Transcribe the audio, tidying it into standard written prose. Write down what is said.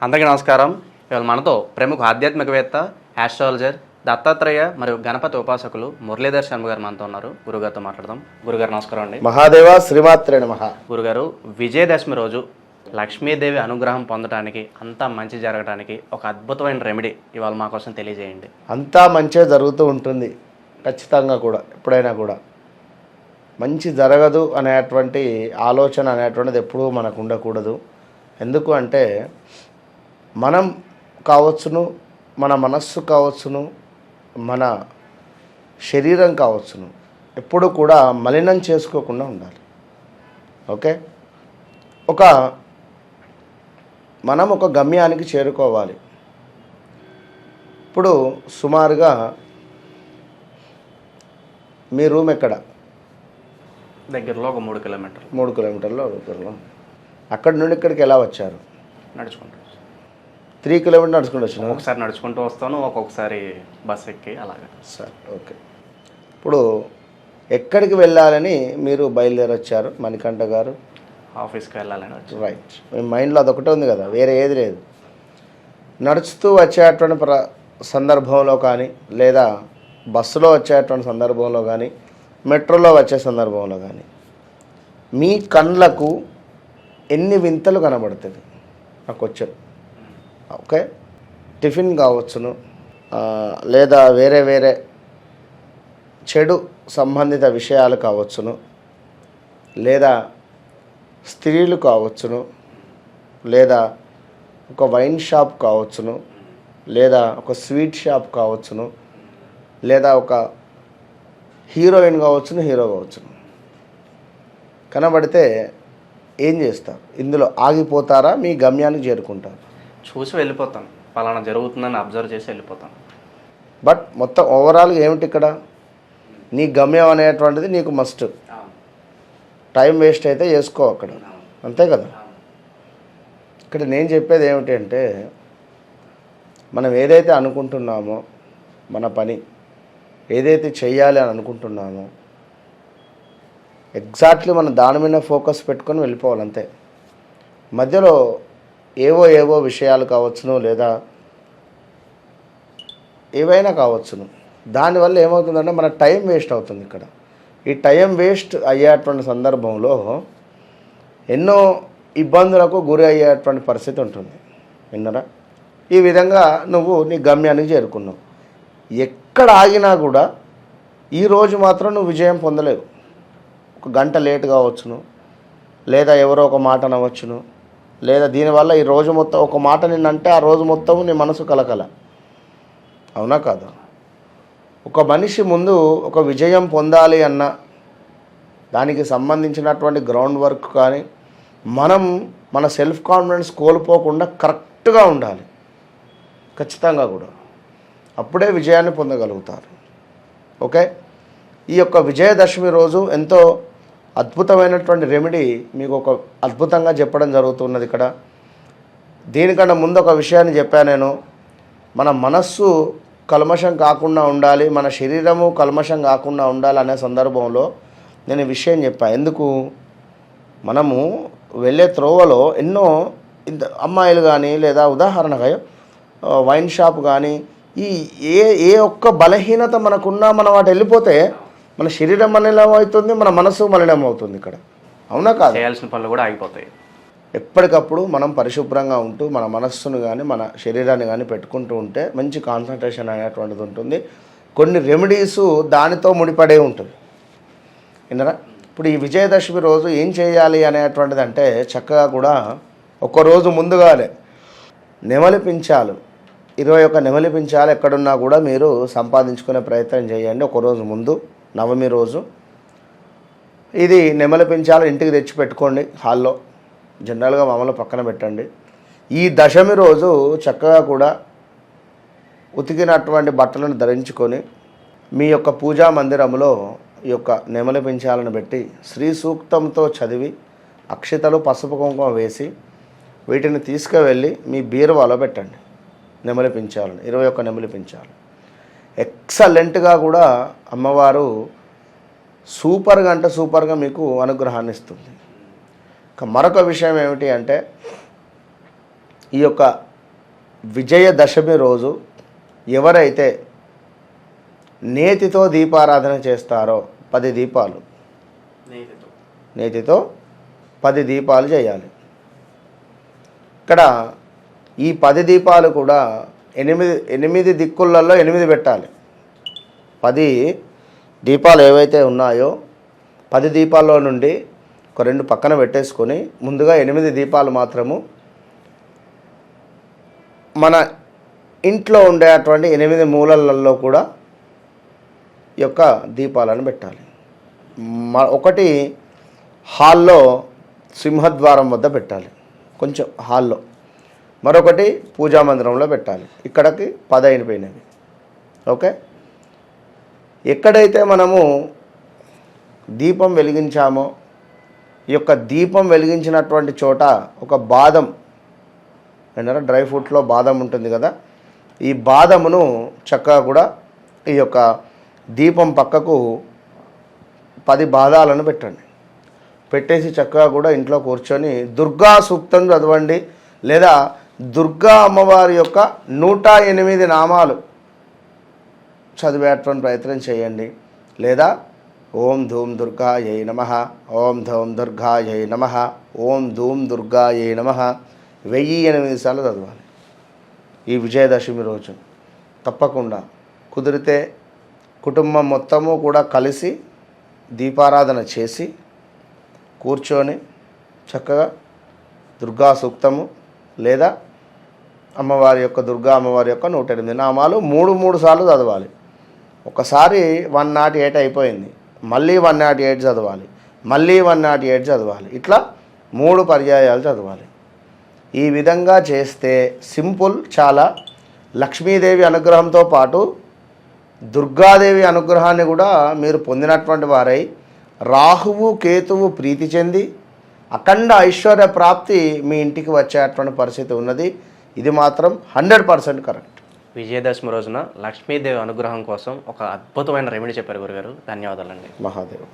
అందరికీ నమస్కారం. ఇవాళ మనతో ప్రముఖ ఆధ్యాత్మికవేత్త, ఆస్ట్రాలజర్, దత్తాత్రేయ మరియు గణపతి ఉపాసకులు మురళీధర్ శర్మ గారు మనతో ఉన్నారు. గురుగారితో మాట్లాడదాం. గురుగారు నమస్కారం అండి. మహాదేవ శ్రీమాత్రే నమః. గురుగారు, విజయదశమి రోజు లక్ష్మీదేవి అనుగ్రహం పొందడానికి, అంతా మంచి జరగడానికి ఒక అద్భుతమైన రెమెడీ ఇవాళ మా కోసం తెలియజేయండి. అంతా మంచిగా జరుగుతూ ఉంటుంది, ఖచ్చితంగా కూడా. ఎప్పుడైనా కూడా మంచి జరగదు అనేటువంటి ఆలోచన అనేటువంటిది ఎప్పుడూ మనకు ఉండకూడదు. ఎందుకు అంటే మనం కావచ్చును, మన మనస్సు కావచ్చును, మన శరీరం కావచ్చును, ఎప్పుడు కూడా మలినం చేసుకోకుండా ఉండాలి. ఓకే, మనం ఒక గమ్యానికి చేరుకోవాలి. ఇప్పుడు సుమారుగా మీ రూమ్ ఎక్కడ? దగ్గరలో ఒక 3 కిలోమీటర్లు. 3 కిలోమీటర్లో దగ్గరలో. అక్కడి నుండి ఇక్కడికి ఎలా వచ్చారు? నడుచుకుంటూ 3 కిలోమీటర్లు నడుచుకుంటూ వచ్చిన? ఒకసారి నడుచుకుంటూ వస్తాను, ఒక్కొక్కసారి బస్ ఎక్కి అలాగా. సరే, ఓకే. ఇప్పుడు ఎక్కడికి వెళ్ళాలని మీరు బయలుదేరి వచ్చారు మణికంఠ గారు? ఆఫీస్కి వెళ్ళాలని వచ్చి. రైట్. మీ మైండ్లో అదొకటే ఉంది కదా, వేరే ఏది లేదు. నడుచుతూ వచ్చేటువంటి సందర్భంలో కానీ, లేదా బస్సులో వచ్చేటువంటి సందర్భంలో కానీ, మెట్రోలో వచ్చే సందర్భంలో కానీ మీ కళ్ళకు ఎన్ని వింతలు కనబడుతుంది నాకు వచ్చారు. ఓకే, టిఫిన్ కావచ్చును, లేదా వేరే వేరే చెడు సంబంధిత విషయాలు కావచ్చును, లేదా స్త్రీలు కావచ్చును, లేదా ఒక వైన్ షాప్ కావచ్చును, లేదా ఒక స్వీట్ షాప్ కావచ్చును, లేదా ఒక హీరోయిన్ కావచ్చును, హీరో కావచ్చును. కనబడితే ఏం చేస్తారు? ఇందులో ఆగిపోతారా, మీ గమ్యానికి చేరుకుంటారు? చూసి వెళ్ళిపోతాను, పలానా జరుగుతుందని అబ్జర్వ్ చేసి వెళ్ళిపోతాను. బట్ మొత్తం ఓవరాల్గా ఏమిటి ఇక్కడ, నీ గమ్యం అనేటువంటిది నీకు మస్ట్. టైం వేస్ట్ అయితే చేసుకో అక్కడ, అంతే కదా. ఇక్కడ నేను చెప్పేది ఏమిటి అంటే, మనం ఏదైతే అనుకుంటున్నామో, మన పని ఏదైతే చెయ్యాలి అని అనుకుంటున్నామో, ఎగ్జాక్ట్లీ మనం దాని మీద ఫోకస్ పెట్టుకొని వెళ్ళిపోవాలి, అంతే. మధ్యలో ఏవో విషయాలు కావచ్చును, లేదా ఏవైనా కావచ్చును, దానివల్ల ఏమవుతుందంటే మన టైం వేస్ట్ అవుతుంది. ఇక్కడ ఈ టైం వేస్ట్ అయ్యేటువంటి సందర్భంలో ఎన్నో ఇబ్బందులకు గురి అయ్యేటువంటి పరిస్థితి ఉంటుంది. విన్నరా? ఈ విధంగా నువ్వు నీ గమ్యానికి చేరుకున్నావు. ఎక్కడ ఆగినా కూడా ఈరోజు మాత్రం నువ్వు విజయం పొందలేవు. 1 గంట లేట్ కావచ్చును, లేదా ఎవరో ఒక మాట అనవచ్చును, లేదా దీనివల్ల ఈ రోజు మొత్తం ఒక మాట నిన్నంటే ఆ రోజు మొత్తం నీ మనసు కలకల. అవునా కాదా? ఒక మనిషి ముందు ఒక విజయం పొందాలి అన్న దానికి సంబంధించినటువంటి గ్రౌండ్ వర్క్ కానీ, మనం మన సెల్ఫ్ కాన్ఫిడెన్స్ కోల్పోకుండా కరెక్ట్గా ఉండాలి, ఖచ్చితంగా కూడా. అప్పుడే విజయాన్ని పొందగలుగుతారు. ఓకే, ఈ యొక్క విజయదశమి రోజు ఎంతో అద్భుతమైనటువంటి రెమెడీ మీకు ఒక అద్భుతంగా చెప్పడం జరుగుతున్నది ఇక్కడ. దీనికన్నా ముందు ఒక విషయాన్ని చెప్పాను నేను. మన మనస్సు కల్మషం కాకుండా ఉండాలి, మన శరీరము కల్మషం కాకుండా ఉండాలి అనే సందర్భంలో నేను ఈ విషయం చెప్పాను. ఎందుకు? మనము వెళ్ళే త్రోవలో ఎన్నో అమ్మాయిలు కానీ, లేదా ఉదాహరణగా వైన్ షాప్ కానీ, ఏ ఒక్క బలహీనత మనకున్నా మనం వాటి వెళ్ళిపోతే మన శరీరం మలినం అవుతుంది, మన మనసు మలినం అవుతుంది ఇక్కడ. అవునా కాదు? చేయాల్సిన పనులు కూడా ఆగిపోతాయి. ఎప్పటికప్పుడు మనం పరిశుభ్రంగా ఉంటూ మన మనస్సును కానీ, మన శరీరాన్ని కానీ పెట్టుకుంటూ ఉంటే మంచి కాన్సన్ట్రేషన్ అనేటువంటిది ఉంటుంది. కొన్ని రెమెడీస్ దానితో ముడిపడే ఉంటుంది. విన్నరా? ఇప్పుడు ఈ విజయదశమి రోజు ఏం చేయాలి అనేటువంటిది అంటే, చక్కగా కూడా ఒక్కరోజు ముందుగానే నెమలి పించాలు, 21 నెమలి పించాలు ఎక్కడున్నా కూడా మీరు సంపాదించుకునే ప్రయత్నం చేయండి. ఒకరోజు ముందు, నవమి రోజు ఇది నెమలి పించాలు ఇంటికి తెచ్చి పెట్టుకోండి. హాల్లో జనరల్గా మామూలు పక్కన పెట్టండి. ఈ దశమి రోజు చక్కగా కూడా ఉతికినటువంటి బట్టలను ధరించుకొని మీ యొక్క పూజా మందిరంలో ఈ యొక్క నెమలి పించాలను పెట్టి శ్రీ సూక్తంతో చదివి, అక్షితలు, పసుపు కుంకుమ వేసి వీటిని తీసుకువెళ్ళి మీ బీరువాలో పెట్టండి. నెమలి పించాలను 21 నెమలి పించాలు ఎక్సలెంట్గా కూడా అమ్మవారు సూపర్గా అంటే సూపర్గా మీకు అనుగ్రహాన్ని ఇస్తుంది. మరొక విషయం ఏమిటి అంటే, ఈ యొక్క విజయదశమి రోజు ఎవరైతే నేతితో దీపారాధన చేస్తారో 10 దీపాలు, నేతితో 10 దీపాలు చేయాలి. ఇక్కడ ఈ 10 దీపాలు కూడా 8 దిక్కులలో 8 పెట్టాలి. 10 దీపాలు ఏవైతే ఉన్నాయో 10 దీపాల్లో నుండి ఒక 2 పక్కన పెట్టేసుకొని ముందుగా 8 దీపాలు మాత్రము మన ఇంట్లో ఉండేటువంటి 8 మూలలలో కూడా ఈ యొక్క దీపాలను పెట్టాలి. ఒకటి హాల్లో సింహద్వారం వద్ద పెట్టాలి, కొంచెం హాల్లో. మరొకటి పూజా మందిరంలో పెట్టాలి. ఇక్కడికి 10 అయిపోయినవి. ఓకే, ఎక్కడైతే మనము దీపం వెలిగించామో ఈ యొక్క దీపం వెలిగించినటువంటి చోట ఒక బాదం ఏమన్నా డ్రై ఫ్రూట్లో బాదం ఉంటుంది కదా, ఈ బాదమును చక్కగా కూడా ఈ యొక్క దీపం పక్కకు 10 బాదాలను పెట్టండి. పెట్టేసి చక్కగా కూడా ఇంట్లో కూర్చొని దుర్గా సూక్తం చదవండి, లేదా దుర్గా అమ్మవారి యొక్క 108 నామాలు చదివేటువంటి ప్రయత్నం చేయండి. లేదా ఓం ధూమ్ దుర్గాయై నమః, ఓం ధూమ్ దుర్గాయై నమః, ఓం ధూమ్ దుర్గాయై నమః 1008 సార్లు చదవాలి. ఈ విజయదశమి రోజు తప్పకుండా కుదిరితే కుటుంబం మొత్తము కూడా కలిసి దీపారాధన చేసి కూర్చొని చక్కగా దుర్గా సూక్తము లేదా అమ్మవారి యొక్క దుర్గా అమ్మవారి యొక్క 108 నామాలు 3 సార్లు చదవాలి. ఒకసారి 108 అయిపోయింది, మళ్ళీ 108 చదవాలి, మళ్ళీ 108 చదవాలి. ఇట్లా 3 పర్యాయాలు చదవాలి. ఈ విధంగా చేస్తే సింపుల్, చాలా లక్ష్మీదేవి అనుగ్రహంతో పాటు దుర్గాదేవి అనుగ్రహాన్ని కూడా మీరు పొందినటువంటి వారై రాహువు కేతువు ప్రీతి చెంది అఖండ ఐశ్వర్య ప్రాప్తి మీ ఇంటికి వచ్చేటువంటి పరిస్థితి ఉన్నది. ఇది మాత్రం 100% కరెక్ట్. విజయదశమి రోజున లక్ష్మీదేవి అనుగ్రహం కోసం ఒక అద్భుతమైన రెమెడీ చెప్పారు గురుగారు. ధన్యవాదాలండి. మహాదేవ్.